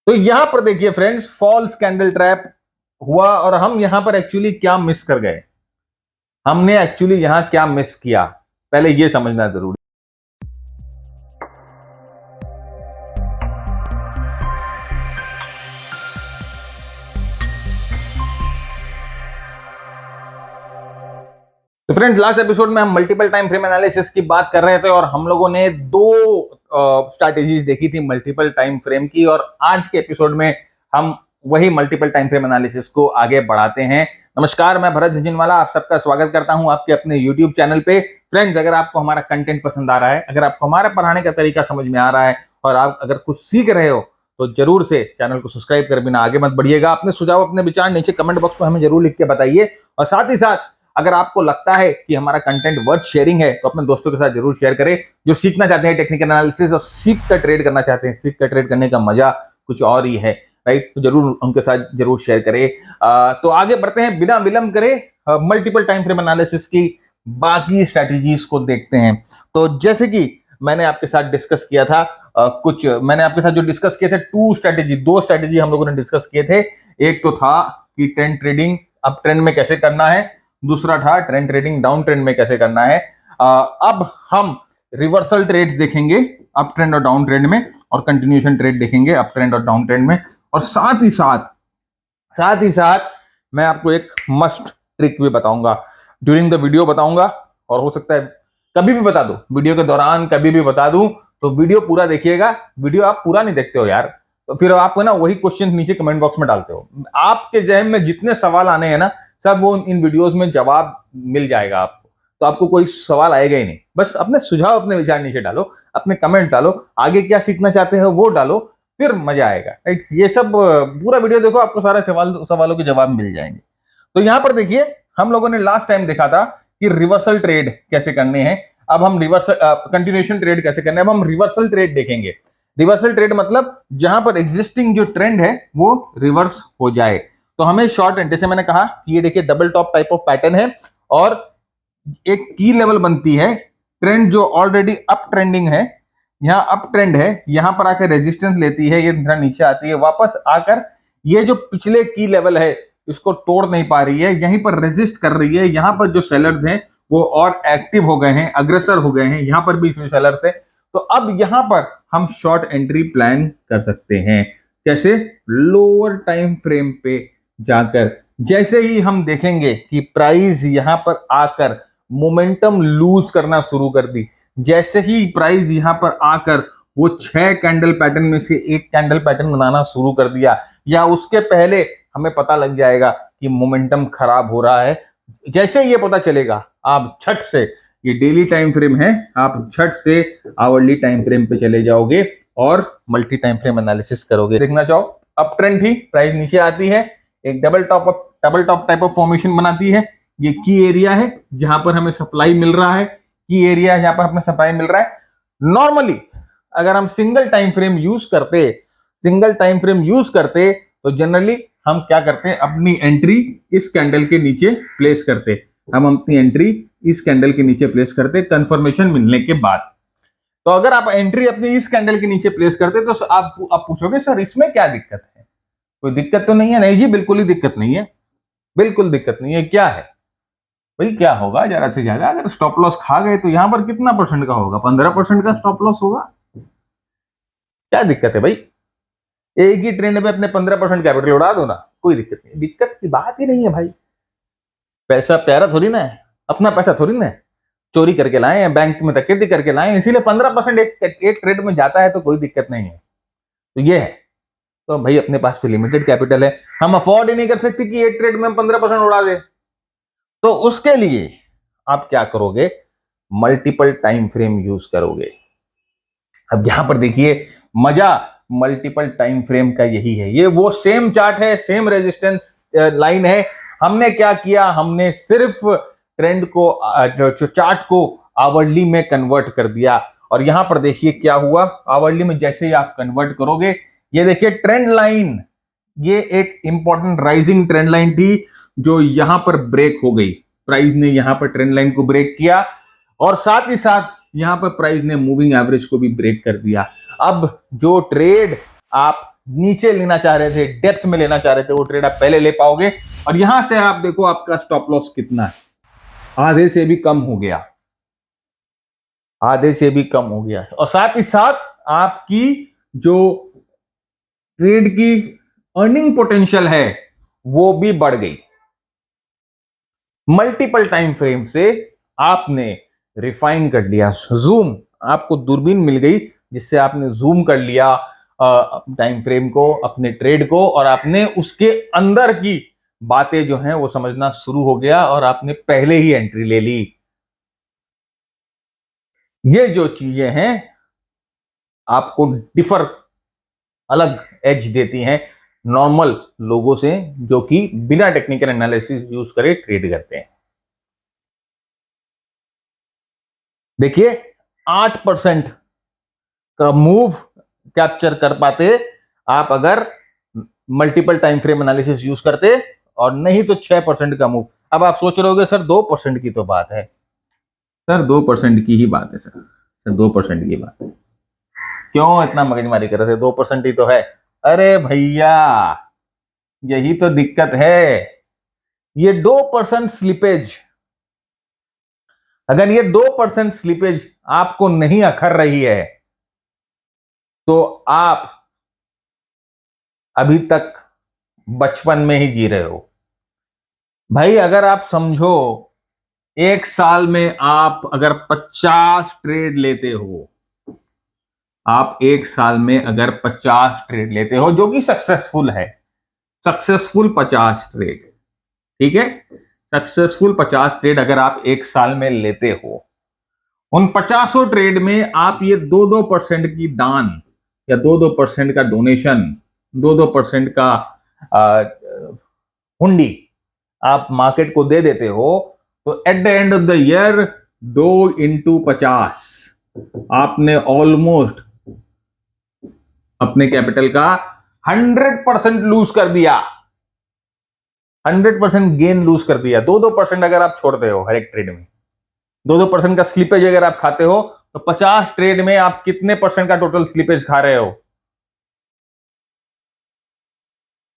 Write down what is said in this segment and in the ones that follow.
तो यहां पर देखिए फ्रेंड्स, फॉल्स कैंडल ट्रैप हुआ और हम यहां पर एक्चुअली क्या मिस कर गए, हमने एक्चुअली यहां क्या मिस किया, पहले यह समझना जरूरी। तो फ्रेंड्स, लास्ट एपिसोड में हम मल्टीपल टाइम फ्रेम एनालिसिस की बात कर रहे थे और हम लोगों ने दो स्ट्रैटेजीज देखी थी मल्टीपल टाइम फ्रेम की, और आज के एपिसोड में हम वही मल्टीपल टाइम फ्रेम एनालिसिस को आगे बढ़ाते हैं। नमस्कार, मैं भरत झिंझिनवाला आप सबका स्वागत करता हूं आपके अपने यूट्यूब चैनल पे। फ्रेंड्स, अगर आपको हमारा कंटेंट पसंद आ रहा है, अगर आपको हमारा पढ़ाने का तरीका समझ में आ रहा है और आप अगर कुछ सीख रहे हो तो जरूर से चैनल को सब्सक्राइब कर बिना आगे मत बढ़िएगा। अपने सुझाव, अपने विचार नीचे कमेंट बॉक्स में हमें जरूर लिख के बताइए, और साथ ही साथ अगर आपको लगता है कि हमारा कंटेंट वर्थ शेयरिंग है तो अपने दोस्तों के साथ जरूर शेयर करें जो सीखना चाहते हैं टेक्निकल एनालिसिस और सीख कर ट्रेड करना चाहते हैं। सीख कर ट्रेड करने का मजा कुछ और ही है, राइट? तो जरूर उनके साथ जरूर शेयर करें। तो आगे बढ़ते हैं बिना विलंब करे, मल्टीपल टाइम फ्रेम एनालिसिस की बाकी स्ट्रैटेजीज को देखते हैं। तो जैसे कि मैंने आपके साथ डिस्कस किया था, मैंने आपके साथ जो डिस्कस किए थे दो स्ट्रैटेजी हम लोगों ने डिस्कस किए थे। एक तो था कि ट्रेंड ट्रेडिंग अप ट्रेंड में कैसे करना है, दूसरा था ट्रेंड ट्रेडिंग डाउन ट्रेंड में कैसे करना है। अब हम रिवर्सल ट्रेड्स देखेंगे अप ट्रेंड और डाउन ट्रेंड में, और कंटिन्यूएशन ट्रेड देखेंगे अप ट्रेंड और डाउन ट्रेंड में। और साथ ही साथ मैं आपको एक मस्ट ट्रिक भी बताऊंगा, ड्यूरिंग द वीडियो बताऊंगा, और हो सकता है कभी भी बता दूं, वीडियो के दौरान कभी भी बता दूं। तो वीडियो पूरा देखिएगा। वीडियो आप पूरा नहीं देखते हो यार, तो फिर आपको ना वही क्वेश्चन नीचे कमेंट बॉक्स में डालते हो। आपके जहन में जितने सवाल आने हैं ना, सब वो इन वीडियोस में जवाब मिल जाएगा आपको। तो आपको कोई सवाल आएगा ही नहीं। बस अपने सुझाव, अपने विचार नीचे डालो, अपने कमेंट डालो, आगे क्या सीखना चाहते हो वो डालो, फिर मजा आएगा, राइट? ये सब पूरा वीडियो देखो, आपको सारे सवालों के जवाब मिल जाएंगे। तो यहां पर देखिए, हम लोगों ने लास्ट टाइम देखा था कि रिवर्सल ट्रेड कैसे करने हैं। अब हम कंटिन्यूएशन ट्रेड कैसे करने हैं, अब हम रिवर्सल ट्रेड देखेंगे। रिवर्सल ट्रेड मतलब जहां पर एग्जिस्टिंग जो ट्रेंड है वो रिवर्स हो जाए। तो हमें शॉर्ट एंड, जैसे मैंने कहा कि ये देखिए double top type of pattern है, और एक की लेवल बनती है, ट्रेंड जो ऑलरेडी अप ट्रेंडिंग है, यहाँ अप ट्रेंड है, यहां पर आकर रेजिस्टेंस लेती है, ये नीचे आती है, वापस आकर ये जो पिछले की लेवल है इसको तोड़ नहीं पा रही है, यहीं पर रेजिस्ट कर रही है। यहां पर जो सेलर्स हैं वो और एक्टिव हो गए हैं, अग्रेसर हो गए हैं, यहां पर भी इसमें सेलर्स है। तो अब यहां पर हम शॉर्ट एंट्री प्लान कर सकते हैं। कैसे? लोअर टाइम फ्रेम पे जाकर जैसे ही हम देखेंगे कि प्राइस यहां पर आकर मोमेंटम लूज करना शुरू कर दी, जैसे ही प्राइस यहां पर आकर वो 6 कैंडल पैटर्न में से एक कैंडल पैटर्न बनाना शुरू कर दिया, या उसके पहले हमें पता लग जाएगा कि मोमेंटम खराब हो रहा है। जैसे ये पता चलेगा, आप झट से, ये डेली टाइम फ्रेम है, आप झट से आवरली टाइम फ्रेम पे चले जाओगे और मल्टी टाइम फ्रेम एनालिसिस करोगे। देखना चाहो, अप ट्रेंड थी, प्राइस नीचे आती है, एक double top type of formation बनाती है। ये की एरिया है जहां पर हमें सप्लाई मिल रहा है, की एरिया जहां पर हमें सप्लाई मिल रहा है। नॉर्मली अगर हम सिंगल टाइम फ्रेम यूज करते तो जनरली हम क्या करते हैं, अपनी एंट्री इस कैंडल के नीचे प्लेस करते, कंफर्मेशन मिलने के बाद। तो अगर आप एंट्री अपनी इस कैंडल के नीचे प्लेस करते तो आप पूछोगे सर इसमें क्या दिक्कत है? कोई दिक्कत तो नहीं है। नहीं जी, बिल्कुल ही दिक्कत नहीं है, बिल्कुल दिक्कत नहीं है। क्या है भाई? क्या होगा ज्यादा से ज्यादा, अगर स्टॉप लॉस खा गए तो यहां पर कितना परसेंट का होगा? 15% का स्टॉप लॉस होगा। क्या दिक्कत है भाई? एक ही ट्रेंड में अपने 15% कैपिटल उड़ा दो ना, कोई दिक्कत नहीं। दिक्कत की बात ही नहीं है भाई। पैसा प्यारा थोड़ी ना है, अपना पैसा थोड़ी ना है, चोरी करके लाए हैं, बैंक में डकैती करके लाए हैं, इसीलिए 15% एक ट्रेड में जाता है तो कोई दिक्कत नहीं है। तो ये है। तो भाई अपने पास तो लिमिटेड कैपिटल है, हम अफोर्ड ही नहीं कर सकते कि एक ट्रेड में हम 15% उड़ा दे। तो उसके लिए आप क्या करोगे? मल्टीपल टाइम फ्रेम यूज करोगे। अब यहां पर देखिए, मजा मल्टीपल टाइम फ्रेम का यही है। ये वो सेम चार्ट है, सेम रेजिस्टेंस लाइन है। हमने क्या किया? हमने सिर्फ ट्रेंड को, जो चार्ट को आवरली में कन्वर्ट कर दिया। और यहां पर देखिए क्या हुआ, आवरली में जैसे ही आप कन्वर्ट करोगे, ये देखिए ट्रेंड लाइन, ये एक इंपॉर्टेंट राइजिंग ट्रेंड लाइन थी जो यहां पर ब्रेक हो गई। प्राइस ने यहां पर ट्रेंड लाइन को ब्रेक किया, और साथ ही साथ यहां पर प्राइस ने मूविंग एवरेज को भी ब्रेक कर दिया। अब जो ट्रेड आप नीचे लेना चाह रहे थे, डेप्थ में लेना चाह रहे थे, वो ट्रेड आप पहले ले पाओगे। और यहां से आप देखो आपका स्टॉप लॉस कितना है, आधे से भी कम हो गया, आधे से भी कम हो गया। और साथ ही साथ आपकी जो ट्रेड की अर्निंग पोटेंशियल है वो भी बढ़ गई। मल्टीपल टाइम फ्रेम से आपने रिफाइन कर लिया, जूम, आपको दूरबीन मिल गई जिससे आपने जूम कर लिया टाइम फ्रेम को, अपने ट्रेड को, और आपने उसके अंदर की बातें जो हैं वो समझना शुरू हो गया और आपने पहले ही एंट्री ले ली। ये जो चीजें हैं आपको डिफर, अलग एज देती हैं नॉर्मल लोगों से जो कि बिना टेक्निकल एनालिसिस यूज करे ट्रेड करते हैं। देखिए 8% का मूव कैप्चर कर पाते आप अगर multiple time frame analysis use करते, और नहीं तो 6% का मूव। अब आप सोच रहे होगे सर 2% की तो बात है, सर 2% की ही बात है, सर 2% की बात है, क्यों इतना मगजमारी कर रहे थे, 2% ही तो है। अरे भैया यही तो दिक्कत है, ये 2% स्लिपेज, अगर ये 2% स्लिपेज आपको नहीं अखर रही है तो आप अभी तक बचपन में ही जी रहे हो भाई। अगर आप समझो एक साल में आप अगर 50 ट्रेड लेते हो, आप एक साल में अगर 50 ट्रेड लेते हो जो कि सक्सेसफुल है, सक्सेसफुल 50 ट्रेड, ठीक है, सक्सेसफुल 50 ट्रेड अगर आप एक साल में लेते हो, उन 50 ट्रेड में आप ये 2-2% की दान या 2-2% का डोनेशन, 2-2% का हुंडी आप मार्केट को दे देते हो, तो at the end of the year 2 × 50 आपने ऑलमोस्ट अपने कैपिटल का 100% लूज कर दिया, 100% गेन लूज कर दिया। 2-2% अगर आप छोड़ते हो हर एक ट्रेड में, 2-2% का स्लिपेज अगर आप खाते हो, तो 50 ट्रेड में आप कितने % का टोटल स्लिपेज खा रहे हो?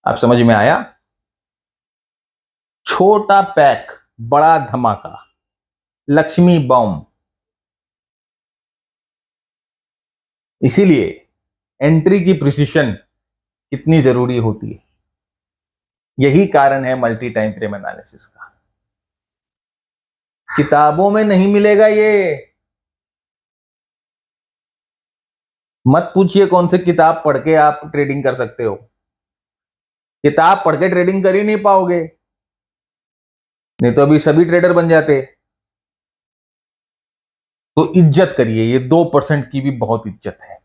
आप समझ में आया? छोटा पैक बड़ा धमाका, लक्ष्मी बॉम्ब। इसीलिए एंट्री की प्रिसिशन कितनी जरूरी होती है, यही कारण है मल्टी टाइम फ्रेम एनालिसिस का। किताबों में नहीं मिलेगा ये, मत पूछिए कौन सी किताब पढ़ के आप ट्रेडिंग कर सकते हो, किताब पढ़ के ट्रेडिंग कर ही नहीं पाओगे, नहीं तो अभी सभी ट्रेडर बन जाते। तो इज्जत करिए, ये 2% की भी बहुत इज्जत है,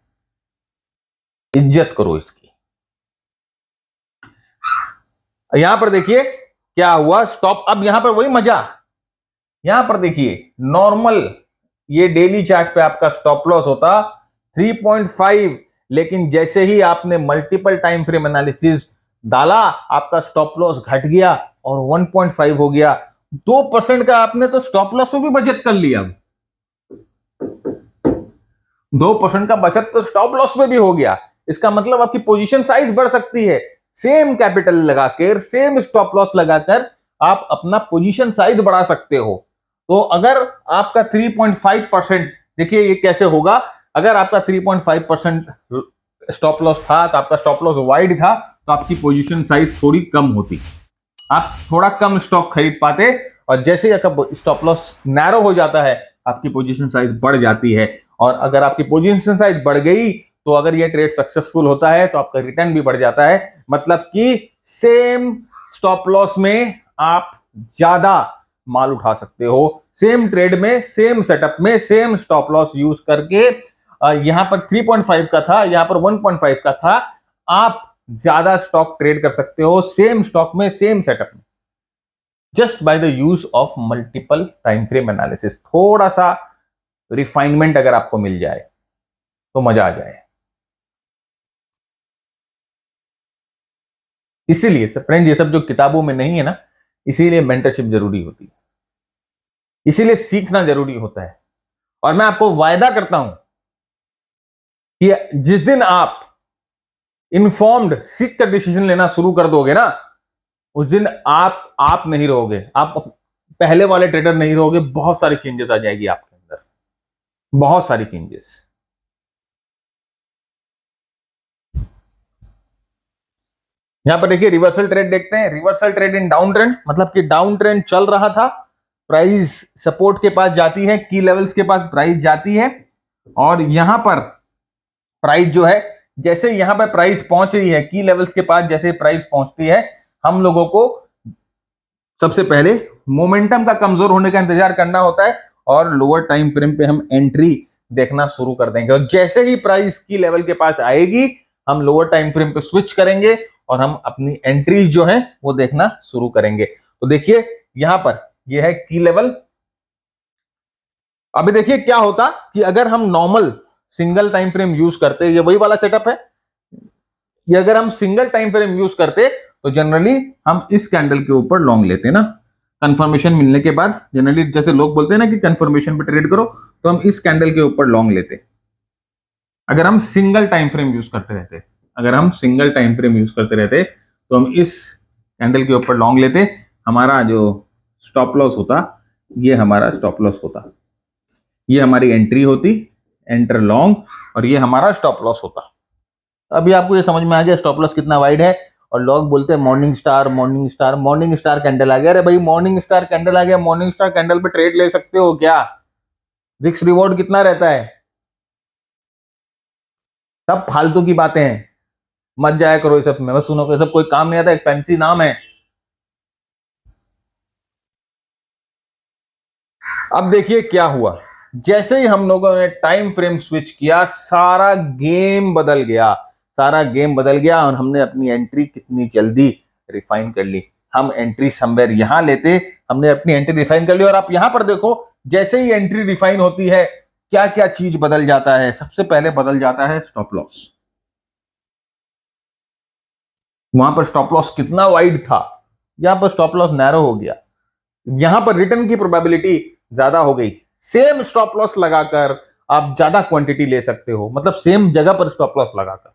इज्जत करो इसकी। यहां पर देखिए क्या हुआ, स्टॉप, अब यहां पर वही मजा, यहां पर देखिए नॉर्मल ये डेली चार्ट पे आपका स्टॉप लॉस होता 3.5, लेकिन जैसे ही आपने मल्टीपल टाइम फ्रेम एनालिसिस डाला आपका स्टॉप लॉस घट गया और 1.5 हो गया। 2% का आपने तो स्टॉप लॉस में भी बचत कर लिया, 2% का बचत तो स्टॉप लॉस में भी हो गया। इसका मतलब आपकी पोजीशन साइज बढ़ सकती है, सेम कैपिटल लगाकर, सेम स्टॉप लॉस लगाकर आप अपना पोजीशन साइज बढ़ा सकते हो। तो अगर आपका 3.5%, देखिए ये कैसे होगा, अगर आपका 3.5% स्टॉप लॉस था तो आपका स्टॉप लॉस वाइड था, तो आपकी पोजीशन साइज थोड़ी कम होती, आप थोड़ा कम स्टॉक खरीद पाते, और जैसे ही आपका स्टॉप लॉस नैरो हो जाता है आपकी पोजीशन साइज बढ़ जाती है। और अगर आपकी पोजीशन साइज बढ़ गई तो अगर ये ट्रेड सक्सेसफुल होता है तो आपका रिटर्न भी बढ़ जाता है, मतलब कि सेम स्टॉप लॉस में आप ज्यादा माल उठा सकते हो, सेम ट्रेड में, सेम सेटअप में, सेम स्टॉप लॉस यूज करके। यहां पर 3.5 का था, यहां पर 1.5 का था, आप ज्यादा स्टॉक ट्रेड कर सकते हो सेम स्टॉक में, सेम सेटअप में, just by the use of multiple time frame analysis. थोड़ा सा रिफाइनमेंट अगर आपको मिल जाए तो मजा आ जाए। इसीलिए फ्रेंड ये सब जो किताबों में नहीं है ना, इसीलिए मेंटरशिप जरूरी होती है, इसीलिए सीखना जरूरी होता है। और मैं आपको वायदा करता हूं कि जिस दिन आप इन्फॉर्म्ड सीख कर डिसीजन लेना शुरू कर दोगे ना, उस दिन आप नहीं रहोगे, आप पहले वाले ट्रेडर नहीं रहोगे। बहुत सारी चेंजेस आ जाएगी आपके अंदर, बहुत सारी चेंजेस। यहां पर देखिए रिवर्सल ट्रेड देखते हैं। Reversal trade in down trend, मतलब कि डाउन ट्रेंड चल रहा था, प्राइस सपोर्ट के पास जाती है, की लेवल्स के पास प्राइस जाती है, और यहां पर प्राइस जो है, जैसे यहां पर प्राइस पहुंच रही है की लेवल्स के पास, जैसे प्राइस पहुंचती है, हम लोगों को सबसे पहले मोमेंटम का कमजोर होने का इंतजार करना होता है और लोअर टाइम फ्रेम पे हम एंट्री देखना शुरू कर देंगे। और जैसे ही प्राइस की लेवल के पास आएगी, हम लोअर टाइम फ्रेम पे स्विच करेंगे और हम अपनी एंट्रीज जो है वो देखना शुरू करेंगे। तो देखिए यहां पर ये है की लेवल। अभी देखिए क्या होता कि अगर हम normal single time frame use करते, ये वही वाला सेटअप है, ये अगर हम सिंगल टाइम फ्रेम यूज करते तो जनरली हम इस कैंडल के ऊपर लॉन्ग लेते ना, कंफर्मेशन मिलने के बाद। जनरली जैसे लोग बोलते हैं ना कि कंफर्मेशन पे ट्रेड करो, तो हम इस कैंडल के ऊपर लॉन्ग लेते अगर हम सिंगल टाइम फ्रेम यूज करते रहते। अगर हम सिंगल टाइम फ्रेम यूज करते रहते तो हम इस कैंडल के ऊपर लॉन्ग लेते। हमारा जो स्टॉप लॉस होता, ये हमारा स्टॉप लॉस होता, ये हमारी एंट्री होती, एंटर लॉन्ग, और ये हमारा स्टॉप लॉस होता। अभी आपको ये समझ में आ गया स्टॉप लॉस कितना वाइड है। और लोग बोलते हैं morning star, morning star, morning star candle आ गया। अरे भाई मॉर्निंग स्टार कैंडल आ गया, मॉर्निंग स्टार कैंडल पे ट्रेड ले सकते हो क्या? रिस्क रिवॉर्ड कितना रहता है? सब फालतू की बातें हैं, मत जाया करो ये सब में, बस सुनो, ये सब कोई काम नहीं आता, एक फैंसी नाम है। अब देखिए क्या हुआ, जैसे ही हम लोगों ने टाइम फ्रेम स्विच किया, सारा गेम बदल गया, सारा गेम बदल गया, और हमने अपनी एंट्री कितनी जल्दी रिफाइन कर ली। हम एंट्री समवेयर यहां लेते, हमने अपनी एंट्री रिफाइन कर ली। और आप यहां पर देखो, जैसे ही एंट्री रिफाइन होती है, क्या क्या चीज बदल जाता है। सबसे पहले बदल जाता है स्टॉप लॉस। वहां पर स्टॉप लॉस कितना वाइड था, यहां पर स्टॉप लॉस नैरो हो गया। यहां पर रिटर्न की प्रोबेबिलिटी ज्यादा हो गई। सेम स्टॉप लॉस लगाकर आप ज्यादा क्वांटिटी ले सकते हो, मतलब सेम जगह पर स्टॉप लॉस लगाकर,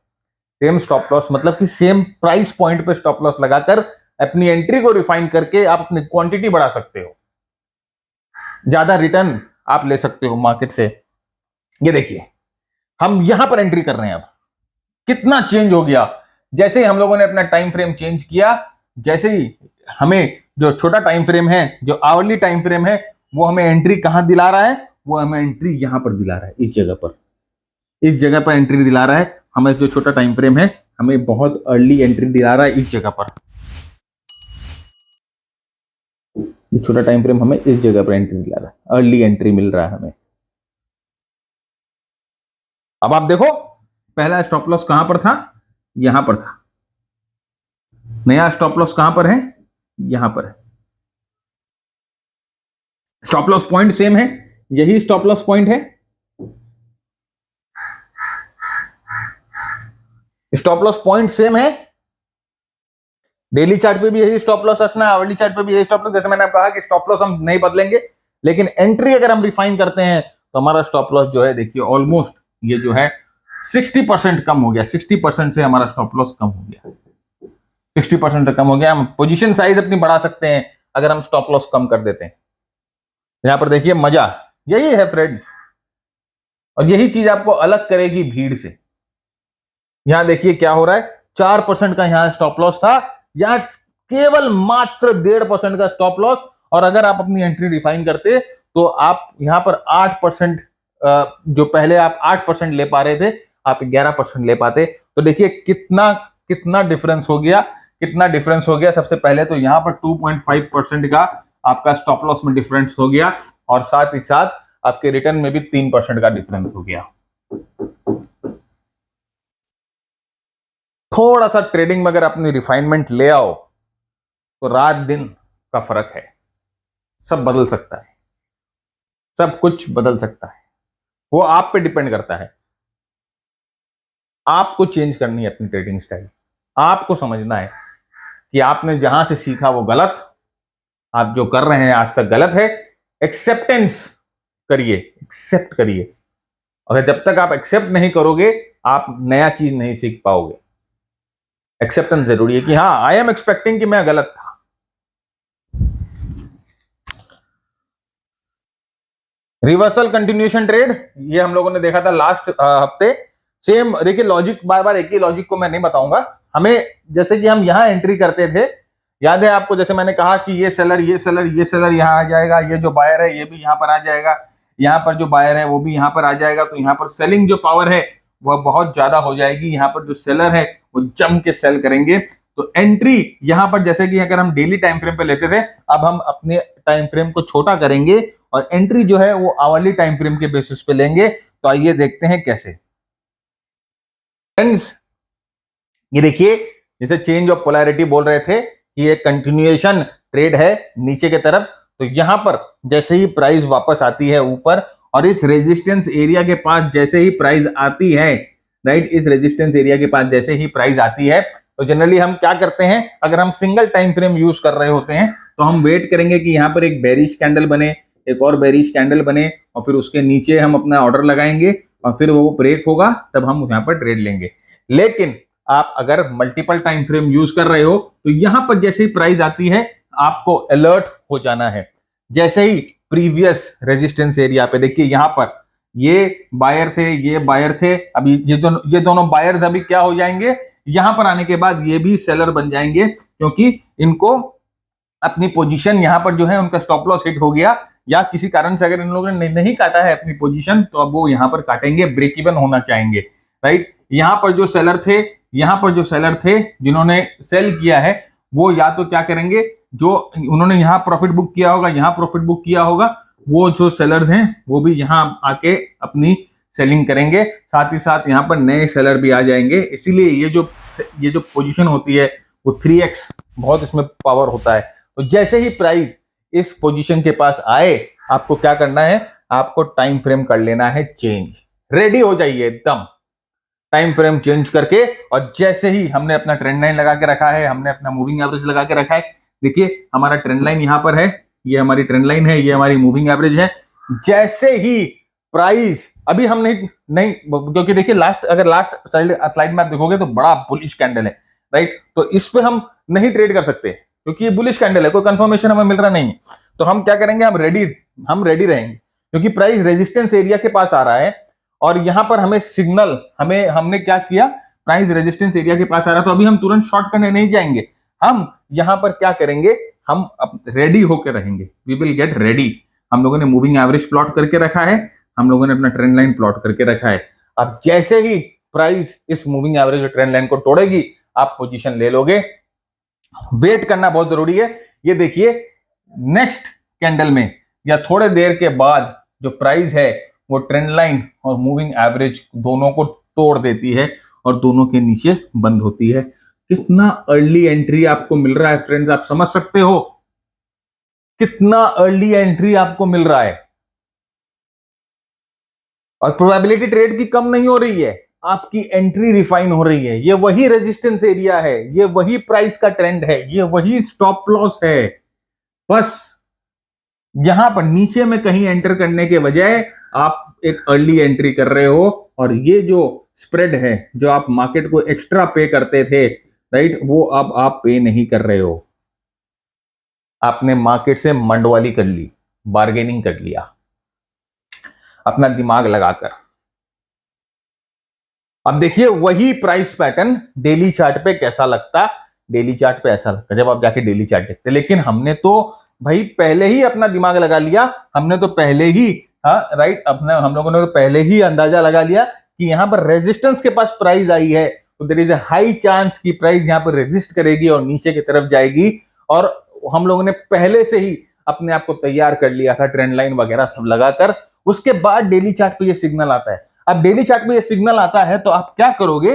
सेम स्टॉप लॉस मतलब कि सेम प्राइस पॉइंट पे स्टॉप लॉस लगाकर अपनी एंट्री को रिफाइन करके आप अपनी क्वांटिटी बढ़ा सकते हो, ज्यादा रिटर्न आप ले सकते हो मार्केट से। ये देखिए हम यहां पर एंट्री कर रहे हैं, अब कितना चेंज हो गया। जैसे ही हम लोगों ने अपना टाइम फ्रेम चेंज किया, जैसे ही हमें जो छोटा टाइम फ्रेम है, जो आवरली टाइम फ्रेम है, वो हमें एंट्री कहां दिला रहा है, वो हमें एंट्री यहां पर दिला रहा है, इस जगह पर, इस जगह पर एंट्री दिला रहा है। हमें जो छोटा टाइम फ्रेम है, हमें बहुत अर्ली एंट्री दिला रहा है इस जगह पर। ये छोटा टाइम फ्रेम हमें इस जगह पर एंट्री दिला रहा है, अर्ली एंट्री मिल रहा है हमें। अब आप देखो पहला स्टॉप लॉस कहां पर था, यहां पर था। नया स्टॉप लॉस कहां पर है, यहां पर है। स्टॉप लॉस पॉइंट सेम है, यही स्टॉप लॉस पॉइंट है। स्टॉप लॉस पॉइंट सेम है। डेली चार्ट पे भी यही स्टॉप लॉस रखना है, आवरली चार्ट पे भी यही स्टॉप लॉस। जैसे मैंने कहा कि स्टॉप लॉस हम नहीं बदलेंगे, लेकिन एंट्री अगर हम रिफाइन करते हैं तो हमारा स्टॉप लॉस जो है, देखिए ऑलमोस्ट ये जो है 60% कम हो गया। 60% से हमारा स्टॉप लॉस कम हो गया, 60% कम हो गया। हम पोजीशन साइज अपनी बढ़ा सकते हैं अगर हम स्टॉप लॉस कम कर देते हैं। यहां पर देखिए मजा यही है फ्रेंड्स, और यही चीज आपको अलग करेगी भीड़ से। यहां देखिए क्या हो रहा है, 4% का यहां स्टॉप लॉस था, यहां केवल मात्र 1.5% का स्टॉप लॉस। और अगर आप अपनी एंट्री डिफाइन करते तो आप यहां पर 8%, जो पहले आप 8% ले पा रहे थे, आप 11% ले पाते। तो देखिए कितना कितना डिफरेंस हो गया, कितना डिफरेंस हो गया। सबसे पहले तो यहां पर 2.5% का आपका स्टॉप लॉस में डिफरेंस हो गया, और साथ ही साथ आपके रिटर्न में भी 3% का डिफरेंस हो गया। थोड़ा सा ट्रेडिंग में अगर अपनी रिफाइनमेंट ले आओ तो रात दिन का फर्क है, सब बदल सकता है, सब कुछ बदल सकता है। वो आप पे डिपेंड करता है, आपको चेंज करनी है अपनी ट्रेडिंग स्टाइल। आपको समझना है कि आपने जहां से सीखा वो गलत, आप जो कर रहे हैं आज तक गलत है। एक्सेप्टेंस करिए, एक्सेप्ट करिए। अगर जब तक आप एक्सेप्ट नहीं करोगे, आप नया चीज नहीं सीख पाओगे। एक्सेप्टेंस जरूरी है कि हाँ आई एम एक्सपेक्टिंग कि मैं गलत था। रिवर्सल कंटिन्यूएशन ट्रेड, ये हम लोगों ने देखा था लास्ट हफ्ते। सेम देखिए लॉजिक, बार बार एक ही लॉजिक को मैं नहीं बताऊंगा। हमें जैसे कि हम यहां एंट्री करते थे, याद है आपको, जैसे मैंने कहा कि ये सेलर ये सेलर ये सेलर यहां आ जाएगा, ये जो बायर है ये भी यहां पर आ जाएगा, यहाँ पर जो बायर है वो भी यहां पर आ जाएगा, तो यहाँ पर सेलिंग जो पावर है वह बहुत ज्यादा हो जाएगी। यहाँ पर जो सेलर है वो जम के सेल करेंगे। तो एंट्री यहाँ पर जैसे कि अगर हम डेली टाइम फ्रेम पे लेते थे, अब हम अपने टाइम फ्रेम को छोटा करेंगे और एंट्री जो है वो आवरली टाइम फ्रेम के बेसिस पे लेंगे। तो आइए देखते हैं कैसे। फ्रेंड्स ये देखिए, जैसे चेंज ऑफ पोलैरिटी बोल रहे थे कि एक कंटिन्यूएशन ट्रेड है नीचे की तरफ। तो यहां पर जैसे ही प्राइस वापस आती है ऊपर और इस रेजिस्टेंस एरिया के पास जैसे ही प्राइस आती है, राइट, इस रेजिस्टेंस एरिया के पास जैसे ही प्राइस आती है, तो जनरली हम क्या करते हैं, अगर हम सिंगल टाइम फ्रेम यूज कर रहे होते हैं तो हम वेट करेंगे कि यहां पर एक बेरिश कैंडल बने, एक और बेरिश कैंडल बने, और फिर उसके नीचे हम अपना ऑर्डर लगाएंगे और फिर वो ब्रेक होगा तब हम यहां पर ट्रेड लेंगे। लेकिन आप अगर मल्टीपल टाइम फ्रेम यूज कर रहे हो तो यहां पर जैसे ही प्राइस आती है आपको अलर्ट हो जाना है। जैसे ही प्रीवियस रेजिस्टेंस एरिया पे देखिए, यहां पर ये बायर थे, ये बायर थे, अभी ये दोनों बायर्स अभी क्या हो जाएंगे, यहां पर आने के बाद ये भी सेलर बन जाएंगे, क्योंकि इनको अपनी पोजीशन यहां पर जो है उनका स्टॉप लॉस हिट हो गया, या किसी कारण से अगर इन लोगों ने नहीं काटा है अपनी पोजीशन तो अब वो यहां पर काटेंगे, ब्रेक इवन होना चाहेंगे, राइट। यहां पर जो सेलर थे, यहां पर जो सेलर थे जिन्होंने सेल किया है, वो या तो क्या करेंगे, जो उन्होंने यहां प्रॉफिट बुक किया होगा, यहां प्रॉफिट बुक किया होगा, वो जो सेलर्स हैं वो भी यहां आके अपनी सेलिंग करेंगे, साथ ही साथ यहां पर नए सेलर भी आ जाएंगे। इसीलिए ये जो पोजीशन होती है वो 3x बहुत इसमें पावर होता है। तो जैसे ही प्राइस इस पोजीशन के पास आए, आपको क्या करना है, आपको टाइम फ्रेम कर लेना है चेंज, रेडी हो जाइए एकदम टाइम फ्रेम चेंज करके। और जैसे ही हमने अपना ट्रेंड लाइन लगा के रखा है, हमने अपना मूविंग एवरेज लगा के रखा है, देखिए हमारा ट्रेंड लाइन यहां पर है, ये हमारी ट्रेंड लाइन है, ये हमारी मूविंग एवरेज है। जैसे ही प्राइस, अभी हम नहीं नहीं क्योंकि देखिए अगर लास्ट स्लाइड में आप देखोगे तो बड़ा बुलिश कैंडल है, राइट, तो इस पे हम नहीं ट्रेड कर सकते क्योंकि ये बुलिश कैंडल है, कोई कंफर्मेशन हमें मिल रहा नहीं है। तो हम क्या करेंगे, हम रेडी रहेंगे, क्योंकि प्राइस रेजिस्टेंस एरिया के पास आ रहा है और यहां पर हमें सिग्नल, हमने क्या किया, प्राइस रेजिस्टेंस एरिया के पास आ रहा है, तो अभी हम तुरंत शॉर्ट करने नहीं जाएंगे, हम यहां पर क्या करेंगे, हम रेडी होकर रहेंगे, वी विल गेट रेडी। हम लोगों ने मूविंग एवरेज प्लॉट करके रखा है, हम लोगों ने अपना ट्रेंड लाइन प्लॉट करके रखा है। अब जैसे ही प्राइस इस मूविंग एवरेज और ट्रेंड लाइन को तोड़ेगी, आप पोजीशन ले लोगे। वेट करना बहुत जरूरी है। ये देखिए नेक्स्ट कैंडल में या थोड़े देर के बाद जो प्राइस है वो ट्रेंड लाइन और मूविंग एवरेज दोनों को तोड़ देती है और दोनों के नीचे बंद होती है। कितना अर्ली एंट्री आपको मिल रहा है फ्रेंड्स, आप समझ सकते हो कितना अर्ली एंट्री आपको मिल रहा है। और प्रोबेबिलिटी ट्रेड की कम नहीं हो रही है, आपकी एंट्री रिफाइन हो रही है। ये वही रेजिस्टेंस एरिया है, ये वही प्राइस का ट्रेंड है, ये वही स्टॉप लॉस है। बस यहां पर नीचे में कहीं एंटर करने के बजाय आप एक अर्ली एंट्री कर रहे हो, और ये जो स्प्रेड है जो आप मार्केट को एक्स्ट्रा पे करते थे, राइट, वो अब आप पे नहीं कर रहे हो। आपने मार्केट से मंडवाली कर ली, बार्गेनिंग कर लिया अपना दिमाग लगाकर। अब देखिए वही प्राइस पैटर्न डेली चार्ट पे कैसा लगता, डेली चार्ट पे ऐसा लगता जब आप जाके डेली चार्ट देखते। लेकिन हमने तो भाई पहले ही अपना दिमाग लगा लिया, हमने तो पहले ही, हाँ राइट, अपना हम लोगों ने तो पहले ही अंदाजा लगा लिया कि यहां पर रेजिस्टेंस के पास प्राइस आई है, तो there is a high chance कि प्राइस यहां पर रेजिस्ट करेगी और नीचे की तरफ जाएगी। और हम लोगों ने पहले से ही अपने आप को तैयार कर लिया था, ट्रेंड लाइन वगैरह सब लगाकर। उसके बाद डेली चार्ट पे ये सिग्नल आता है। अब डेली चार्ट पे ये सिग्नल आता है तो आप क्या करोगे,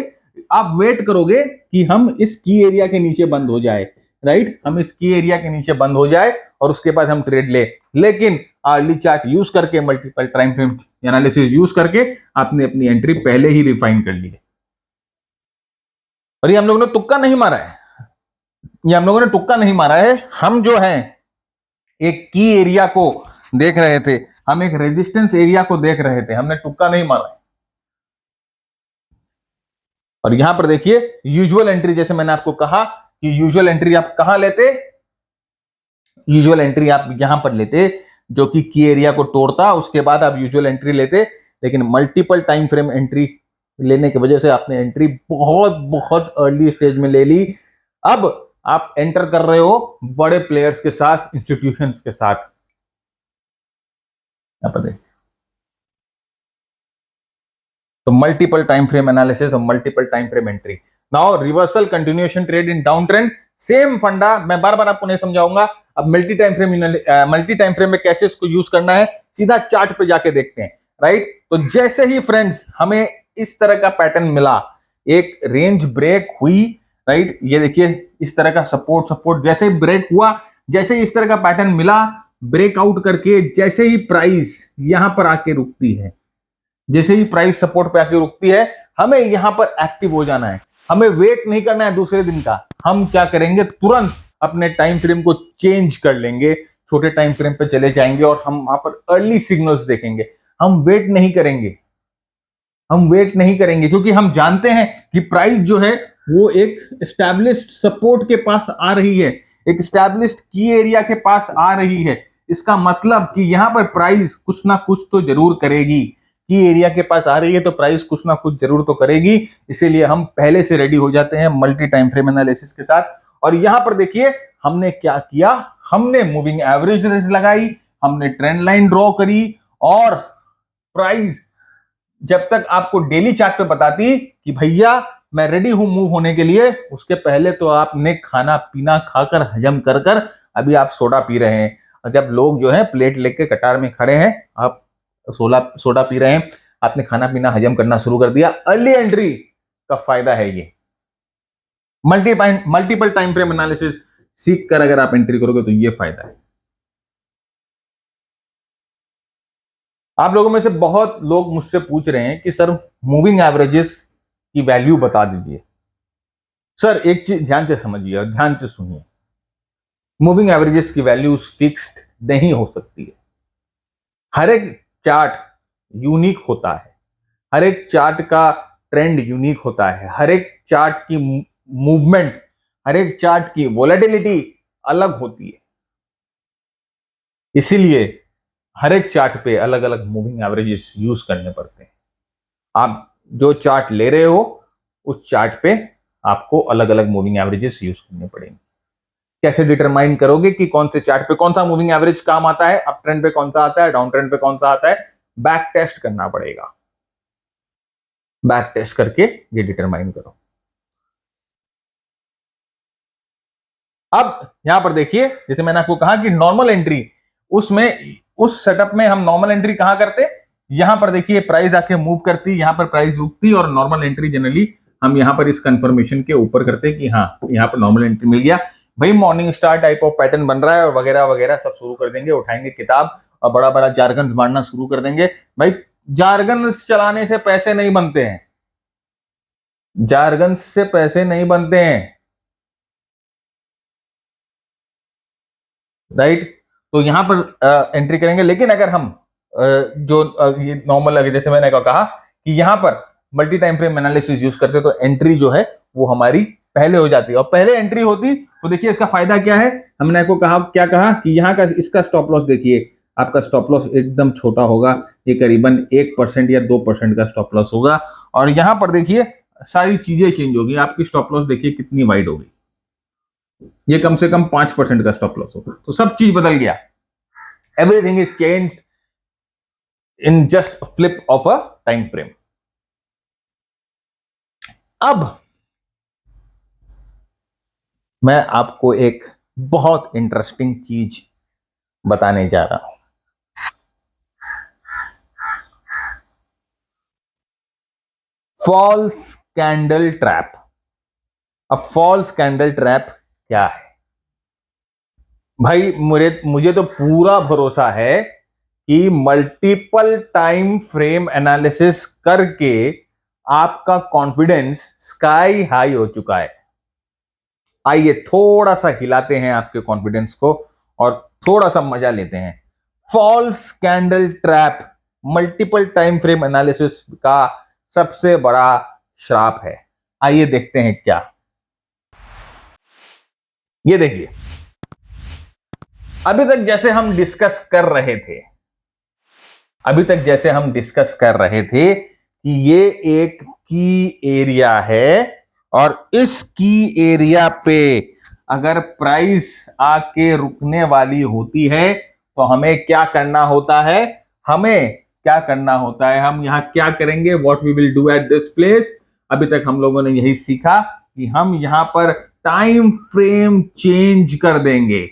आप वेट करोगे कि हम इस की एरिया के नीचे बंद हो जाए, राइट, हम इस की एरिया के नीचे बंद हो जाए और उसके बाद हम ट्रेड ले। लेकिन अर्ली चार्ट यूज करके, multiple time frame analysis use करके आपने अपनी एंट्री पहले ही रिफाइन कर ली है। और ये हम लोगों ने तुक्का नहीं मारा है, ये हम लोगों ने तुक्का नहीं मारा है। हम जो है एक की एरिया को देख रहे थे, हम एक रेजिस्टेंस एरिया को देख रहे थे, हमने तुक्का नहीं मारा है। और यहां पर देखिए यूजुअल एंट्री, जैसे मैंने आपको कहा कि यूजुअल एंट्री आप कहां लेते, यूजुअल एंट्री आप यहां पर लेते जो कि की एरिया को तोड़ता, उसके बाद आप यूजुअल एंट्री लेते। लेकिन मल्टीपल टाइम फ्रेम एंट्री लेने की वजह से आपने एंट्री बहुत बहुत अर्ली स्टेज में ले ली। अब आप एंटर कर रहे हो बड़े प्लेयर्स के साथ, इंस्टीट्यूशंस के साथ। यहां पर तो मल्टीपल टाइम फ्रेम एनालिसिस और multiple time frame entry. Now reversal continuation trade in down trend, same फंडा, मैं बार बार आपको नहीं समझाऊंगा। अब मल्टी टाइम फ्रेम में कैसे इसको यूज करना है, सीधा चार्ट पे जाके देखते हैं। राइट, तो जैसे ही फ्रेंड्स हमें इस तरह का पैटर्न मिला, एक रेंज ब्रेक हुई, राइट, ये देखिए इस तरह का सपोर्ट सपोर्ट जैसे ही ब्रेक हुआ, जैसे ही इस तरह का पैटर्न मिला, ब्रेकआउट करके जैसे ही प्राइस यहां पर आके रुकती है, जैसे ही प्राइस सपोर्ट पे आके रुकती है, हमें यहां पर एक्टिव हो जाना है। हमें वेट नहीं करना है दूसरे दिन का। हम क्या करेंगे, तुरंत अपने टाइम फ्रेम को चेंज कर लेंगे, छोटे टाइम फ्रेम पे चले जाएंगे और हम वहां पर अर्ली सिग्नल्स देखेंगे। हम वेट नहीं करेंगे, हम वेट नहीं करेंगे, क्योंकि हम जानते हैं कि प्राइस जो है वो एक एस्टैब्लिश्ड सपोर्ट के पास आ रही है, एक एस्टैब्लिश्ड की एरिया के पास आ रही है। इसका मतलब कि यहां पर प्राइस कुछ ना कुछ तो जरूर करेगी। की एरिया के पास आ रही है तो प्राइस कुछ ना कुछ जरूर तो करेगी। इसीलिए हम पहले से रेडी हो जाते हैं मल्टी टाइम फ्रेम एनालिसिस के साथ। और यहां पर देखिए हमने क्या किया, हमने मूविंग एवरेज लगाई, हमने ट्रेंड लाइन ड्रॉ करी, और प्राइस जब तक आपको डेली चार्ट पे बताती कि भैया मैं रेडी हूं मूव होने के लिए, उसके पहले तो आपने खाना पीना खाकर हजम कर कर अभी आप सोडा पी रहे हैं। और जब लोग जो है प्लेट लेके कतार में खड़े हैं, आप सोडा पी रहे हैं, आपने खाना पीना हजम करना शुरू कर दिया। अर्ली एंट्री का फायदा है ये। मल्टीपल टाइम फ्रेम एनालिसिस सीख कर अगर आप एंट्री करोगे तो ये फायदा है। आप लोगों में से बहुत लोग मुझसे पूछ रहे हैं कि सर मूविंग एवरेजेस की वैल्यू बता दीजिए। सर एक चीज ध्यान से समझिए और ध्यान से सुनिए, मूविंग एवरेजेस की वैल्यूज फिक्स्ड नहीं हो सकती है। हर एक चार्ट यूनिक होता है, हर एक चार्ट का ट्रेंड यूनिक होता है, हर एक चार्ट की मूवमेंट, हर एक चार्ट की वोलेटिलिटी अलग होती है। इसीलिए हर एक चार्ट पे अलग अलग मूविंग एवरेजेस यूज करने पड़ते हैं। आप जो चार्ट ले रहे हो उस चार्ट पे आपको अलग अलग मूविंग एवरेजेस यूज करने पड़ेंगे। कैसे डिटरमाइन करोगे कि कौन से चार्ट पे कौन सा मूविंग एवरेज काम आता है, अप ट्रेंड पे कौन सा आता है, डाउन ट्रेंड पे कौन सा आता है? बैक टेस्ट करना पड़ेगा। बैक टेस्ट करके ये डिटरमाइन करो। अब यहां पर देखिए, जैसे मैंने आपको कहा कि नॉर्मल एंट्री, उसमें उस सेटअप में हम नॉर्मल एंट्री कहां करते, यहां पर देखिए प्राइस आके मूव करती, यहां पर प्राइस रुकती, और नॉर्मल एंट्री जनरली हम यहां पर इस कंफर्मेशन के ऊपर करते कि हाँ यहां पर नॉर्मल एंट्री मिल गया भाई, morning star type of pattern बन रहा है, और वगैरह वगैरह सब शुरू कर देंगे, उठाएंगे किताब और बड़ा बड़ा जार्गन मारना शुरू कर देंगे। भाई जार्गन चलाने से पैसे नहीं बनते हैं, जार्गन से पैसे नहीं बनते हैं। राइट, तो यहां पर एंट्री करेंगे। लेकिन अगर हम ये नॉर्मल लगे, जैसे मैंने कहा कि यहां पर multi time frame analysis use करते तो एंट्री जो है वो हमारी पहले हो जाती है, और पहले एंट्री होती तो देखिए इसका फायदा क्या है। हमने आपको कहा क्या कहा कि यहाँ का इसका स्टॉप लॉस देखिए, आपका स्टॉप लॉस एकदम छोटा होगा, ये करीबन 1% या 2% का स्टॉप लॉस होगा। और यहां पर देखिए सारी चीजें चेंज होगी, आपकी स्टॉप लॉस देखिए कितनी वाइड होगी, ये कम से कम 5% का स्टॉप लॉस होगा। तो सब चीज बदल गया, everything is changed in just flip of a time frame. अब मैं आपको एक बहुत इंटरेस्टिंग चीज बताने जा रहा हूं। False candle trap. अब फॉल्स कैंडल ट्रैप क्या है भाई? मुझे तो पूरा भरोसा है कि मल्टीपल टाइम फ्रेम एनालिसिस करके आपका कॉन्फिडेंस स्काई हाई हो चुका है। आइए थोड़ा सा हिलाते हैं आपके कॉन्फिडेंस को और थोड़ा सा मजा लेते हैं। False candle trap multiple time frame analysis का सबसे बड़ा श्राप है। आइए देखते हैं क्या। ये देखिए, अभी तक जैसे हम डिस्कस कर रहे थे कि ये एक की एरिया है, और इस की एरिया पे अगर प्राइस आके रुकने वाली होती है तो हमें क्या करना होता है, हम यहां क्या करेंगे, what we will do at this place. अभी तक हम लोगों ने यही सीखा कि हम यहां पर टाइम फ्रेम चेंज कर देंगे।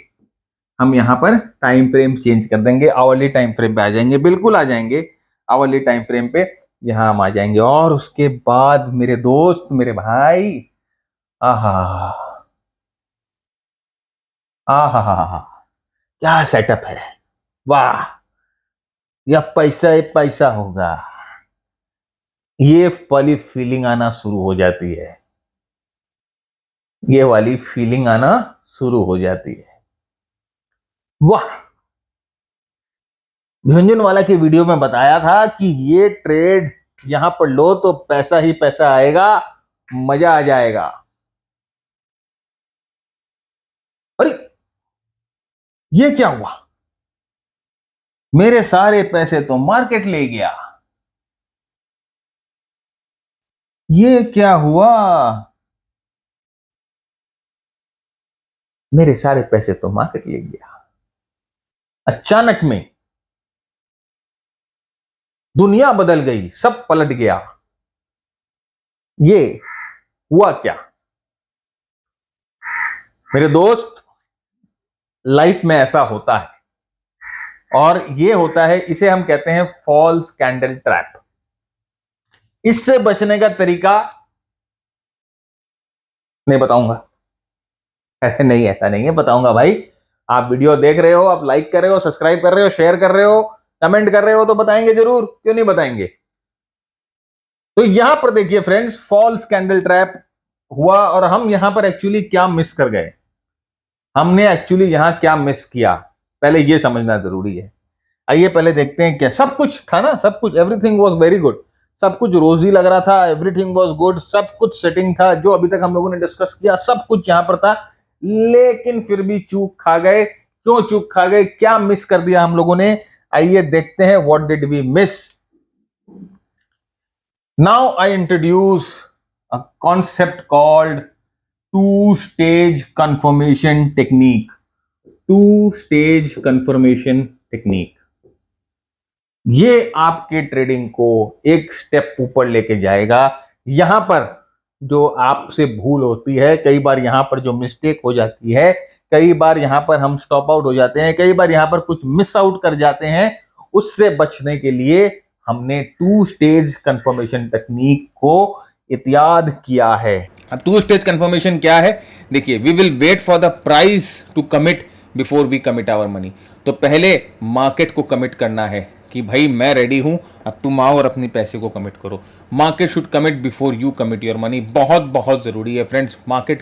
आवरली टाइम फ्रेम पे आ जाएंगे, बिल्कुल आ जाएंगे आवरली टाइम फ्रेम पे। यहां हम आ जाएंगे और उसके बाद मेरे दोस्त, मेरे भाई, आहा आहा, क्या सेटअप है, वाह, यह पैसा ही पैसा होगा। ये वाली फीलिंग आना शुरू हो जाती है, वाह। झुनझुनवाला की वीडियो में बताया था कि ये ट्रेड यहां पर लो तो पैसा ही पैसा आएगा, मजा आ जाएगा। अरे ये क्या हुआ, मेरे सारे पैसे तो मार्केट ले गया। ये क्या हुआ, मेरे सारे पैसे तो मार्केट ले गया। अचानक में दुनिया बदल गई, सब पलट गया। ये हुआ क्या मेरे दोस्त, लाइफ में ऐसा होता है, और ये होता है, इसे हम कहते हैं फॉल्स कैंडल ट्रैप। इससे बचने का तरीका नहीं बताऊंगा। अरे नहीं, ऐसा नहीं है, बताऊंगा भाई। आप वीडियो देख रहे हो, आप लाइक कर रहे हो, सब्सक्राइब कर रहे हो, शेयर कर रहे हो, कमेंट कर रहे हो, तो बताएंगे जरूर, क्यों नहीं बताएंगे। तो यहां पर देखिए फ्रेंड्स, फॉल्स कैंडल ट्रैप हुआ, और हम यहां पर एक्चुअली क्या मिस कर गए, हमने एक्चुअली यहां क्या मिस किया, पहले ये समझना जरूरी है। आइए पहले देखते हैं, क्या सब कुछ था ना, सब कुछ, एवरीथिंग वाज वेरी गुड, सब कुछ रोजी लग रहा था, एवरीथिंग वाज गुड, सब कुछ सेटिंग था, जो अभी तक हम लोगों ने डिस्कस किया सब कुछ यहां पर था। लेकिन फिर भी चूक खा गए। क्यों चूक खा गए, क्या मिस कर दिया हम लोगों ने, आइए देखते हैं, what did we miss. Now I introduce a concept called two stage confirmation technique. ये आपके ट्रेडिंग को एक स्टेप ऊपर लेके जाएगा। यहां पर जो आपसे भूल होती है, कई बार यहां पर जो मिस्टेक हो जाती है, कई बार यहां पर हम स्टॉप आउट हो जाते हैं, कई बार यहां पर कुछ मिस आउट कर जाते हैं, उससे बचने के लिए हमने टू स्टेज कंफर्मेशन टेक्निक को इत्याद किया है। अब टू स्टेज कंफर्मेशन क्या है, देखिए, we will wait for the price to commit before we commit our money. तो पहले मार्केट को कमिट करना है कि भाई मैं रेडी हूं, अब तुम आओ और अपने पैसे को कमिट करो। Market should commit before you commit your money. बहुत बहुत ज़रूरी है फ्रेंड्स, मार्केट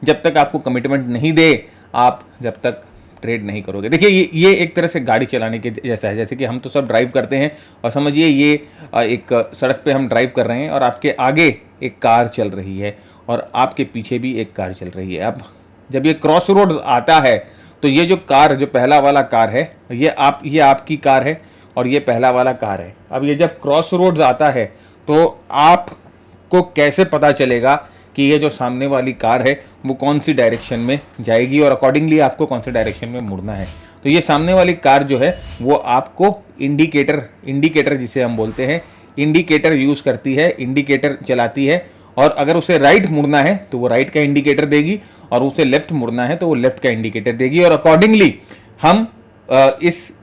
जब तक आपको कमिटमेंट नहीं दे, आप जब तक ट्रेड नहीं करोगे। देखिए, ये एक तरह से गाड़ी चलाने के जैसा है, जैसे कि हम तो सब ड्राइव करते हैं, और समझिए ये एक सड़क पे हम ड्राइव कर रहे हैं, और आपके आगे एक कार चल रही है, और आपके पीछे भी एक कार चल रही है। अब जब ये क्रॉस रोड आता है, तो ये जो कार, जो पहला वाला कार है, ये आपकी कार है, और ये पहला वाला कार है। अब ये जब क्रॉस रोड्स आता है, तो आपको कैसे पता चलेगा कि ये जो सामने वाली कार है वो कौन सी डायरेक्शन में जाएगी, और अकॉर्डिंगली आपको कौन सी डायरेक्शन में मुड़ना है। तो ये सामने वाली कार जो है वो आपको इंडिकेटर जिसे हम बोलते हैं, इंडिकेटर यूज़ करती है, इंडिकेटर चलाती है, और अगर उसे राइट मुड़ना है तो वो राइट का इंडिकेटर देगी, और उसे लेफ्ट मुड़ना है तो वो लेफ्ट का इंडिकेटर देगी, और अकॉर्डिंगली हम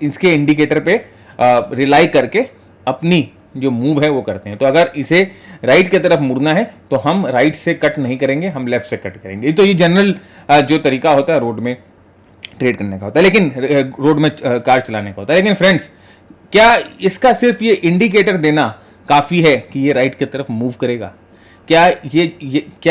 इसके इंडिकेटर पे रिलाई करके अपनी जो मूव है वो करते हैं। तो अगर इसे राइट की तरफ मुड़ना है तो हम राइट से कट नहीं करेंगे, हम लेफ्ट से कट करेंगे। तो ये जनरल जो तरीका होता है रोड में ट्रेड करने का होता है, लेकिन रोड में कार चलाने का होता है। लेकिन फ्रेंड्स, क्या इसका सिर्फ ये इंडिकेटर देना काफ़ी है कि ये राइट की तरफ मूव करेगा? क्या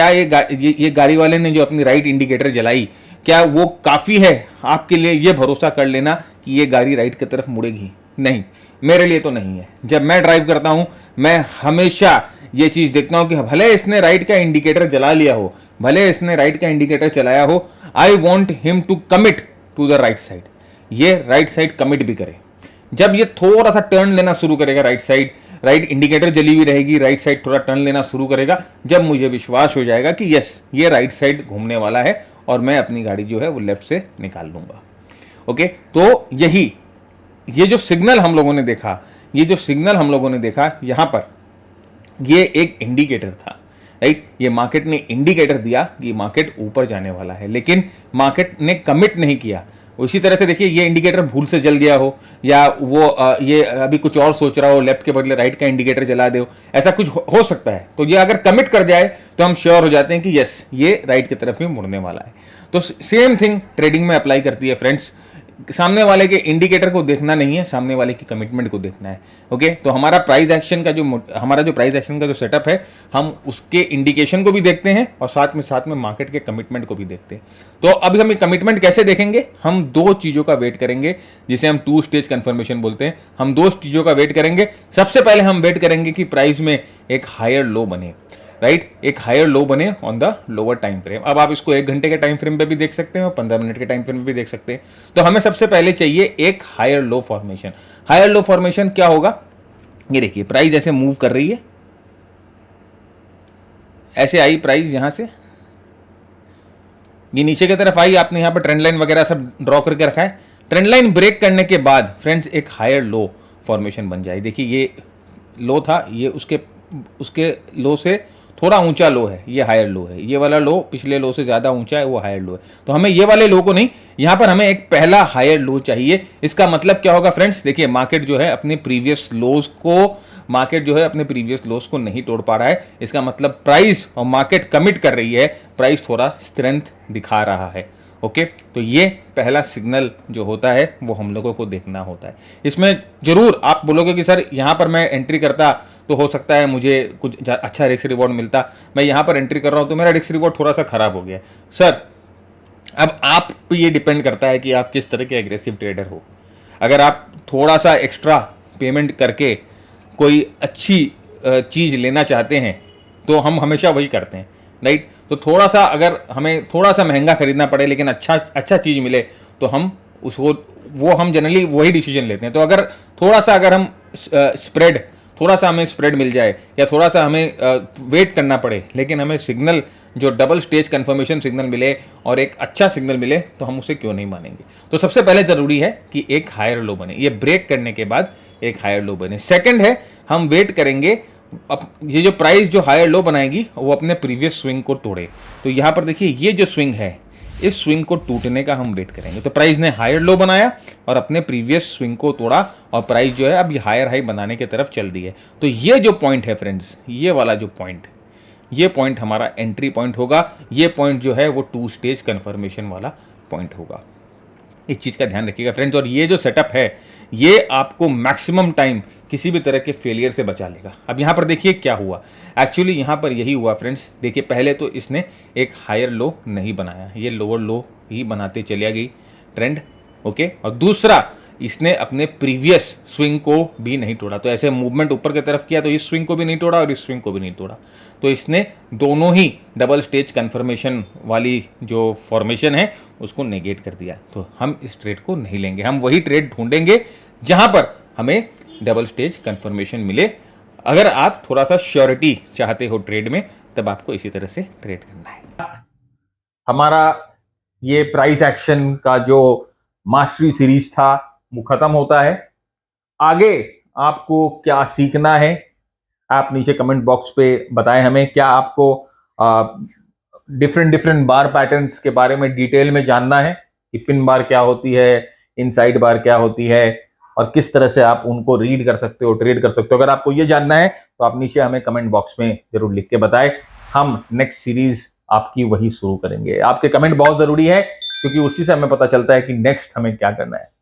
ये गाड़ी वाले ने जो अपनी राइट इंडिकेटर जलाई, क्या वो काफ़ी है आपके लिए ये भरोसा कर लेना कि ये गाड़ी राइट की तरफ मुड़ेगी? नहीं, मेरे लिए तो नहीं है। जब मैं ड्राइव करता हूं, मैं हमेशा ये चीज देखता हूं कि भले इसने राइट का इंडिकेटर जला लिया हो, भले इसने राइट का इंडिकेटर चलाया हो, I want him to commit to the right side, ये राइट साइड कमिट भी करे। जब ये थोड़ा सा टर्न लेना शुरू करेगा राइट साइड, राइट इंडिकेटर जली हुई रहेगी, राइट साइड थोड़ा टर्न लेना शुरू करेगा, जब मुझे विश्वास हो जाएगा कि यस ये राइट साइड घूमने वाला है और मैं अपनी गाड़ी जो है वो लेफ्ट से निकाल लूंगा। ओके, तो यही ये जो सिग्नल हम लोगों ने देखा, ये जो सिग्नल हम लोगों ने देखा यहां पर, ये एक इंडिकेटर था, राइट। ये मार्केट ने इंडिकेटर दिया कि मार्केट ऊपर जाने वाला है, लेकिन मार्केट ने कमिट नहीं किया। उसी तरह से देखिए, ये इंडिकेटर भूल से जल गया हो, या वो ये अभी कुछ और सोच रहा हो, लेफ्ट के बदले राइट का इंडिकेटर जला दे, ऐसा कुछ हो सकता है। तो ये अगर कमिट कर जाए तो हम श्योर हो जाते हैं कि यस ये राइट की तरफ ही मुड़ने वाला है। तो सेम थिंग ट्रेडिंग में अप्लाई करती है फ्रेंड्स। सामने वाले के इंडिकेटर को देखना नहीं है, सामने वाले की कमिटमेंट को देखना है। ओके, तो हमारा प्राइस एक्शन का जो प्राइस एक्शन का जो सेटअप है, हम उसके इंडिकेशन को भी देखते हैं और साथ में मार्केट के कमिटमेंट को भी देखते हैं। तो अभी हम कमिटमेंट कैसे देखेंगे, हम दो चीजों का वेट करेंगे, जिसे हम 2 स्टेज कंफर्मेशन बोलते हैं। हम 2 चीजों का वेट करेंगे। सबसे पहले हम वेट करेंगे कि प्राइस में एक हायर लो बने, राइट, एक हायर लो बने on the lower time frame. अब आप इसको 1 घंटे के टाइम फ्रेम पे भी देख सकते हैं और 15 मिनट के टाइम फ्रेम पे भी देख सकते हैं। तो हमें सबसे पहले चाहिए एक higher low formation. Higher low formation क्या होगा, ये देखिए प्राइस ऐसे मूव कर रही है, ऐसे आई प्राइस, यहां से ये नीचे की तरफ आई, आपने यहां पर ट्रेंड लाइन वगैरह सब ड्रॉ करके रखा है। ट्रेंड लाइन ब्रेक करने के बाद फ्रेंड्स एक हायर लो फॉर्मेशन बन जाए। देखिए ये लो था, ये उसके लो से थोड़ा ऊंचा लो है, ये हायर लो है। ये वाला लो पिछले लो से ज्यादा ऊंचा है, वो हायर लो है। तो हमें ये वाले लो को नहीं, यहां पर हमें एक पहला हायर लो चाहिए। इसका मतलब क्या होगा फ्रेंड्स, देखिए मार्केट जो है अपने प्रीवियस लोज को नहीं तोड़ पा रहा है। इसका मतलब प्राइस और मार्केट कमिट कर रही है, प्राइस थोड़ा स्ट्रेंथ दिखा रहा है। ओके, तो ये पहला सिग्नल जो होता है वो हम लोगों को देखना होता है। इसमें जरूर आप बोलोगे कि सर यहां पर मैं एंट्री करता तो हो सकता है मुझे कुछ अच्छा रिस्क रिवॉर्ड मिलता, मैं यहां पर एंट्री कर रहा हूं तो मेरा रिस्क रिवॉर्ड थोड़ा सा खराब हो गया। सर अब आप पे ये डिपेंड करता है कि आप किस तरह के एग्रेसिव ट्रेडर हो। अगर आप थोड़ा सा एक्स्ट्रा पेमेंट करके कोई अच्छी चीज़ लेना चाहते हैं तो हम हमेशा वही करते हैं, राइट। तो थोड़ा सा अगर हमें थोड़ा सा महंगा खरीदना पड़े लेकिन अच्छा चीज़ मिले तो हम हम जनरली वही डिसीजन लेते हैं। तो अगर थोड़ा सा हमें स्प्रेड मिल जाए या थोड़ा सा हमें वेट करना पड़े लेकिन हमें सिग्नल जो डबल स्टेज कंफर्मेशन सिग्नल मिले और एक अच्छा सिग्नल मिले तो हम उसे क्यों नहीं मानेंगे। तो सबसे पहले जरूरी है कि एक हायर लो बने, ये ब्रेक करने के बाद एक हायर लो बने। सेकंड है हम वेट करेंगे अब ये जो प्राइस जो हायर लो बनाएगी वो अपने प्रीवियस स्विंग को तोड़े। तो यहां पर देखिए ये जो स्विंग है, इस स्विंग को टूटने का हम वेट करेंगे। तो प्राइस ने हायर लो बनाया और अपने प्रीवियस स्विंग को तोड़ा और प्राइस जो है अब ये हायर हाई बनाने की तरफ चल दी है। तो ये जो पॉइंट है फ्रेंड्स, ये वाला जो पॉइंट, ये पॉइंट हमारा एंट्री पॉइंट होगा। ये पॉइंट जो है वो 2 स्टेज कंफर्मेशन वाला पॉइंट होगा। इस चीज़ का ध्यान रखिएगा फ्रेंड्स। और ये जो सेटअप है ये आपको मैक्सिमम टाइम किसी भी तरह के फेलियर से बचा लेगा। अब यहाँ पर देखिए क्या हुआ, एक्चुअली यहाँ पर यही हुआ फ्रेंड्स। देखिए पहले तो इसने एक हायर लो नहीं बनाया, ये लोअर लो ही बनाते चलिया गई ट्रेंड, ओके। और दूसरा इसने अपने प्रीवियस स्विंग को भी नहीं तोड़ा। तो ऐसे मूवमेंट ऊपर की तरफ किया तो इस स्विंग को भी नहीं तोड़ा और इस स्विंग को भी नहीं तोड़ा। तो इसने दोनों ही डबल स्टेज कंफर्मेशन वाली जो फॉर्मेशन है उसको नेगेट कर दिया। तो हम इस ट्रेड को नहीं लेंगे, हम वही ट्रेड ढूंढेंगे जहां पर हमें डबल स्टेज कंफर्मेशन मिले। अगर आप थोड़ा सा श्योरिटी चाहते हो ट्रेड में तब आपको इसी तरह से ट्रेड करना है। हमारा ये प्राइस एक्शन का जो मास्टरी सीरीज था वो खत्म होता है। आगे आपको क्या सीखना है आप नीचे कमेंट बॉक्स पे बताएं हमें। क्या आपको डिफरेंट बार पैटर्न्स के बारे में डिटेल में जानना है कि पिन बार क्या होती है, इनसाइड बार क्या होती है और किस तरह से आप उनको रीड कर सकते हो, ट्रेड कर सकते हो। अगर आपको ये जानना है तो आप नीचे हमें कमेंट बॉक्स में जरूर लिख के बताएं। हम नेक्स्ट सीरीज आपकी वही शुरू करेंगे। आपके कमेंट बहुत जरूरी है क्योंकि उसी से हमें पता चलता है कि नेक्स्ट हमें क्या करना है।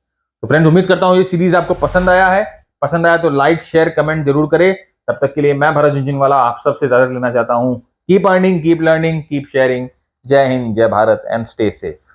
तो फ्रेंड्स उम्मीद करता हूं ये सीरीज आपको पसंद आया तो लाइक शेयर कमेंट जरूर करें। तब तक के लिए मैं भरत झुनझुनवाला आप सबसे इजाजत लेना चाहता हूं। Keep earning, keep learning, keep sharing. जय हिंद, जय भारत एंड स्टे सेफ।